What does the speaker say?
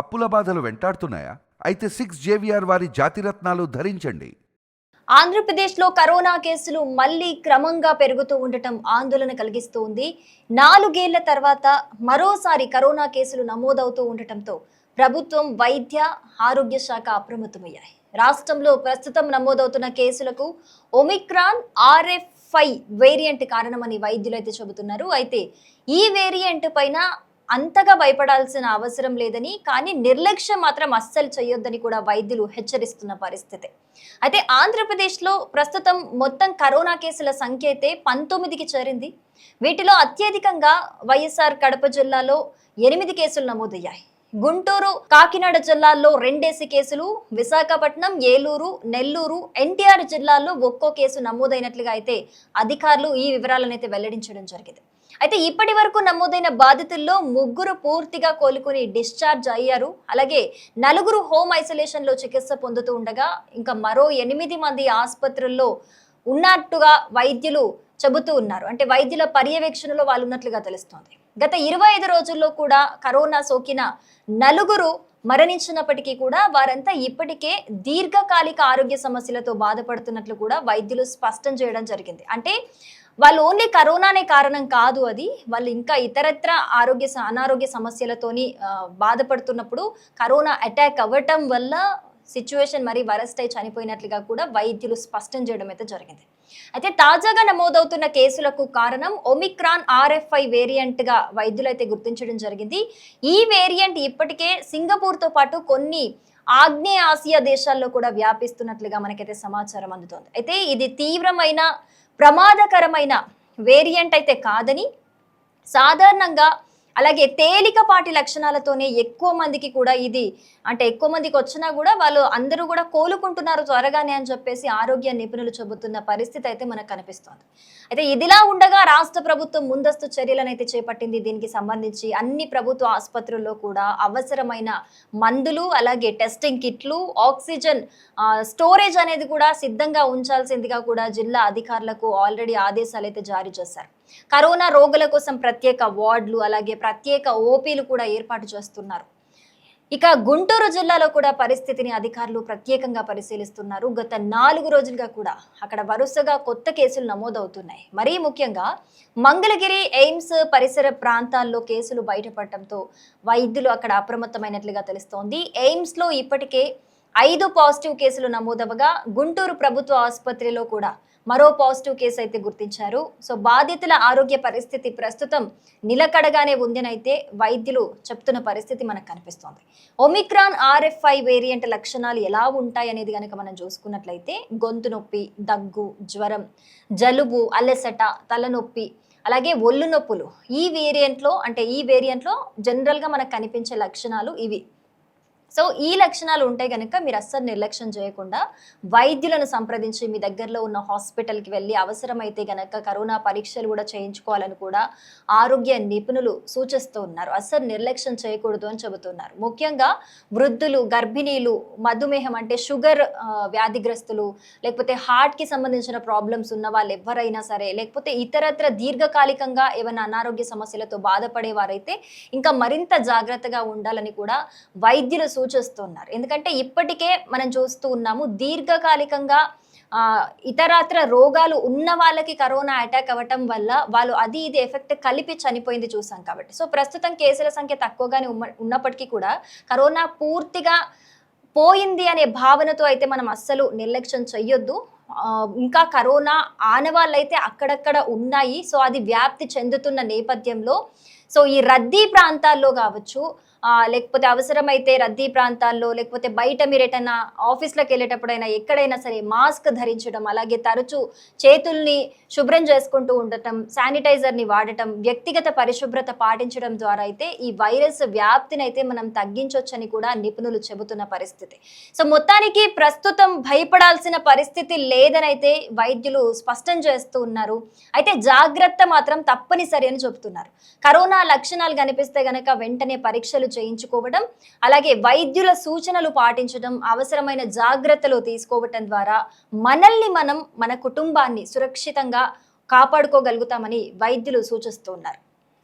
అప్పుల బాధలు వెంటాడుతున్నాయా? అయితే 6 JVR వారి జాతిరత్నాలు ధరించండి. ఆంధ్రప్రదేశ్లో కరోనా కేసులు మళ్లీ క్రమంగా పెరుగుతూ ఉండటం ఆందోళన కలిగిస్తూ ఉంది. 4 ఏళ్ల తర్వాత మరోసారి కరోనా కేసులు నమోదవుతూ ఉండటంతో ప్రభుత్వం, వైద్య ఆరోగ్య శాఖ అప్రమత్తమయ్యాయి. రాష్ట్రంలో ప్రస్తుతం నమోదవుతున్న కేసులకు ఒమిక్రాన్ RF5 వేరియంట్ కారణమని వైద్యులు అయితే చెబుతున్నారు. అయితే ఈ వేరియంట్ పైన అంతగా భయపడాల్సిన అవసరం లేదని, కానీ నిర్లక్ష్యం మాత్రం అస్సలు చేయొద్దని కూడా వైద్యులు హెచ్చరిస్తున్న పరిస్థితి. అయితే ఆంధ్రప్రదేశ్లో ప్రస్తుతం మొత్తం కరోనా కేసుల సంఖ్య అయితే 19కి చేరింది. వీటిలో అత్యధికంగా వైఎస్ఆర్ కడప జిల్లాలో 8 కేసులు నమోదయ్యాయి. గుంటూరు, కాకినాడ జిల్లాల్లో 2 కేసులు, విశాఖపట్నం, ఏలూరు, నెల్లూరు, NTR జిల్లాల్లో ఒక్కో కేసు నమోదైనట్లుగా అయితే అధికారులు ఈ వివరాలను అయితే వెల్లడించడం జరిగింది. అయితే ఇప్పటి వరకు నమోదైన బాధితుల్లో 3 పూర్తిగా కోలుకుని డిశ్చార్జ్ అయ్యారు. అలాగే 4 హోమ్ ఐసోలేషన్ లో చికిత్స పొందుతూ ఉండగా ఇంకా మరో 8 మంది ఆసుపత్రుల్లో ఉన్నట్టుగా వైద్యులు చెబుతూ ఉన్నారు. అంటే వైద్యుల పర్యవేక్షణలో వాళ్ళు ఉన్నట్లుగా తెలుస్తోంది. గత 25 రోజుల్లో కూడా కరోనా సోకిన 4 మరణించినప్పటికీ కూడా వారంతా ఇప్పటికే దీర్ఘకాలిక ఆరోగ్య సమస్యలతో బాధపడుతున్నట్లు కూడా వైద్యులు స్పష్టం చేయడం జరిగింది. అంటే వాళ్ళు ఓన్లీ కరోనానే కారణం కాదు, అది వాళ్ళు ఇంకా ఇతరత్ర అనారోగ్య సమస్యలతోని బాధపడుతున్నప్పుడు కరోనా అటాక్ అవ్వటం వల్ల సిచ్యువేషన్ మరి వరస్ట్ అయి చనిపోయినట్లుగా కూడా వైద్యులు స్పష్టం చేయడం అయితే జరిగింది. అయితే తాజాగా నమోదవుతున్న కేసులకు కారణం ఒమిక్రాన్ RF5 వేరియంట్ గా వైద్యులు అయితే గుర్తించడం జరిగింది. ఈ వేరియంట్ ఇప్పటికే సింగపూర్తో పాటు కొన్ని ఆగ్నేయ ఆసియా దేశాల్లో కూడా వ్యాపిస్తున్నట్లుగా మనకైతే సమాచారం అందుతోంది. అయితే ఇది తీవ్రమైన ప్రమాదకరమైన వేరియంట్ అయితే కాదని, సాధారణంగా అలాగే తేలికపాటి లక్షణాలతోనే ఎక్కువ మందికి కూడా ఇది అంటే ఎక్కువ మందికి వచ్చినా కూడా వాళ్ళు అందరూ కూడా కోలుకుంటున్నారు త్వరగానే అని చెప్పేసి ఆరోగ్య నిపుణులు చెబుతున్న పరిస్థితి అయితే మనకు కనిపిస్తోంది. అయితే ఇదిలా ఉండగా రాష్ట్ర ప్రభుత్వం ముందస్తు చర్యలను అయితే చేపట్టింది. దీనికి సంబంధించి అన్ని ప్రభుత్వ ఆసుపత్రుల్లో కూడా అవసరమైన మందులు, అలాగే టెస్టింగ్ కిట్లు, ఆక్సిజన్ స్టోరేజ్ అనేది కూడా సిద్ధంగా ఉంచాల్సిందిగా కూడా జిల్లా అధికారులకు ఆల్రెడీ ఆదేశాలు అయితే జారీ చేశారు. కరోనా రోగుల కోసం ప్రత్యేక వార్డులు, అలాగే ప్రత్యేక OPలు కూడా ఏర్పాటు చేస్తున్నారు. ఇక గుంటూరు జిల్లాలో కూడా పరిస్థితిని అధికారులు ప్రత్యేకంగా పరిశీలిస్తున్నారు. గత 4 రోజులుగా కూడా అక్కడ వరుసగా కొత్త కేసులు నమోదవుతున్నాయి. మరీ ముఖ్యంగా మంగళగిరి, ఎయిమ్స్ పరిసర ప్రాంతాల్లో కేసులు బయటపడటంతో వైద్యులు అక్కడ అప్రమత్తమైనట్లుగా తెలుస్తోంది. ఎయిమ్స్ లో ఇప్పటికే 5 పాజిటివ్ కేసులు నమోదవగా గుంటూరు ప్రభుత్వ ఆసుపత్రిలో కూడా మరో పాజిటివ్ కేసు అయితే గుర్తించారు. సో బాధితుల ఆరోగ్య పరిస్థితి ప్రస్తుతం నిలకడగానే ఉందని అయితే వైద్యులు చెప్తున్న పరిస్థితి మనకు కనిపిస్తోంది. ఒమిక్రాన్ RF5 వేరియంట్ లక్షణాలు ఎలా ఉంటాయి అనేది కనుక మనం చూసుకున్నట్లయితే గొంతు నొప్పి, దగ్గు, జ్వరం, జలుబు, అలసట, తలనొప్పి, అలాగే ఒళ్ళు నొప్పులు ఈ వేరియంట్లో జనరల్గా మనకు కనిపించే లక్షణాలు ఇవి. సో ఈ లక్షణాలు ఉంటే కనుక మీరు అస్సలు నిర్లక్ష్యం చేయకుండా వైద్యులను సంప్రదించి మీ దగ్గరలో ఉన్న హాస్పిటల్కి వెళ్ళి అవసరమైతే గనక కరోనా పరీక్షలు కూడా చేయించుకోవాలని కూడా ఆరోగ్య నిపుణులు సూచిస్తూ ఉన్నారు. అస్సలు నిర్లక్ష్యం చేయకూడదు అని చెబుతున్నారు. ముఖ్యంగా వృద్ధులు, గర్భిణీలు, మధుమేహం అంటే షుగర్ వ్యాధిగ్రస్తులు, లేకపోతే హార్ట్కి సంబంధించిన ప్రాబ్లమ్స్ ఉన్న వాళ్ళు ఎవరైనా సరే, లేకపోతే ఇతరత్ర దీర్ఘకాలికంగా ఏమైనా అనారోగ్య సమస్యలతో బాధపడే వారైతే ఇంకా మరింత జాగ్రత్తగా ఉండాలని కూడా వైద్యులు సూచిస్తున్నారు. ఎందుకంటే ఇప్పటికే మనం చూస్తూ ఉన్నాము దీర్ఘకాలికంగా ఇతరాత్ర రోగాలు ఉన్న వాళ్ళకి కరోనా అటాక్ అవ్వటం వల్ల వాళ్ళు అది ఇది ఎఫెక్ట్ కలిపి చనిపోయింది చూసాం కాబట్టి. సో ప్రస్తుతం కేసుల సంఖ్య తక్కువగానే ఉన్నప్పటికీ కూడా కరోనా పూర్తిగా పోయింది అనే భావనతో అయితే మనం అస్సలు నిర్లక్ష్యం చెయ్యొద్దు. ఇంకా కరోనా ఆనవాళ్ళైతే అక్కడక్కడ ఉన్నాయి. సో అది వ్యాప్తి చెందుతున్న నేపథ్యంలో సో ఈ రద్దీ ప్రాంతాల్లో కావచ్చు, లేకపోతే అవసరమైతే రద్దీ ప్రాంతాల్లో, లేకపోతే బయట మీరు ఎటైనా ఆఫీస్లోకి వెళ్ళేటప్పుడైనా ఎక్కడైనా సరే మాస్క్ ధరించడం, అలాగే తరచూ చేతుల్ని శుభ్రం చేసుకుంటూ ఉండటం, శానిటైజర్ని వాడటం, వ్యక్తిగత పరిశుభ్రత పాటించడం ద్వారా అయితే ఈ వైరస్ వ్యాప్తిని అయితే మనం తగ్గించవచ్చని కూడా నిపుణులు చెబుతున్న పరిస్థితి. సో మొత్తానికి ప్రస్తుతం భయపడాల్సిన పరిస్థితి లేదని అయితే వైద్యులు స్పష్టం చేస్తూ ఉన్నారు. అయితే జాగ్రత్త మాత్రం తప్పనిసరి అని చెబుతున్నారు. కరోనా లక్షణాలు కనిపిస్తే గనక వెంటనే పరీక్షలు చేయించుకోవడం, అలాగే వైద్యుల సూచనలు పాటించడం, అవసరమైన జాగ్రత్తలు తీసుకోవటం ద్వారా మనల్ని మనం, మన కుటుంబాన్ని సురక్షితంగా కాపాడుకోగలుగుతామని వైద్యులు సూచిస్తున్నారు.